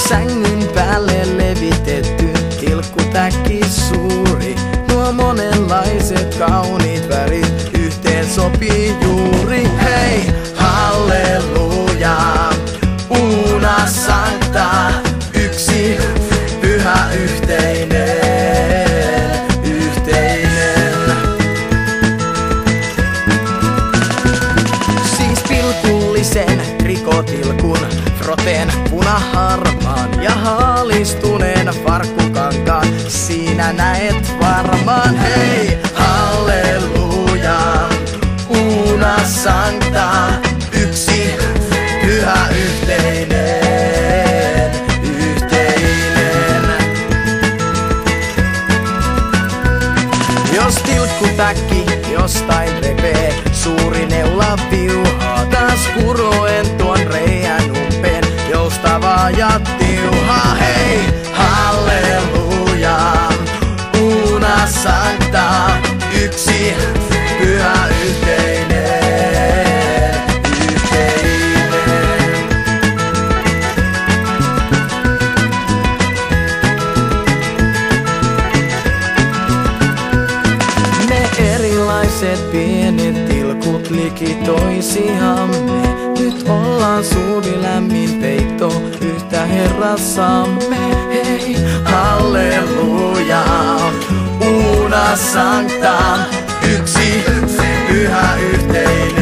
Sängyn päälle levitetty tilkkutäkki suuri. Nuo monenlaiset kauniit värit yhteen sopii juuri. Hei, halleluja, una sancta, yksi pyhä yhteinen, yhteinen. Siis pilkullisen rikotilkun, froteen punaharmaan ja haalistuneen farkkukankaan. Siinä näet varmaan, hei, halleluja, una sancta, yksi pyhä yhteinen, yhteinen. Jos tilkkutäkki jostain repee, suuri neula viuhaa taas kuroen tuon reijän umpeen. Joustavaa ja tiuhaa, hei, halleluja, una sancta, yksi pyhä yhteinen, yhteinen. Me erilaiset pienet tilkut liki toisiamme. Nyt ollaan suuri lämmin peitto yhtä Herrassamme. Hei, halleluja, una sancta, yksi pyhä yhteinen.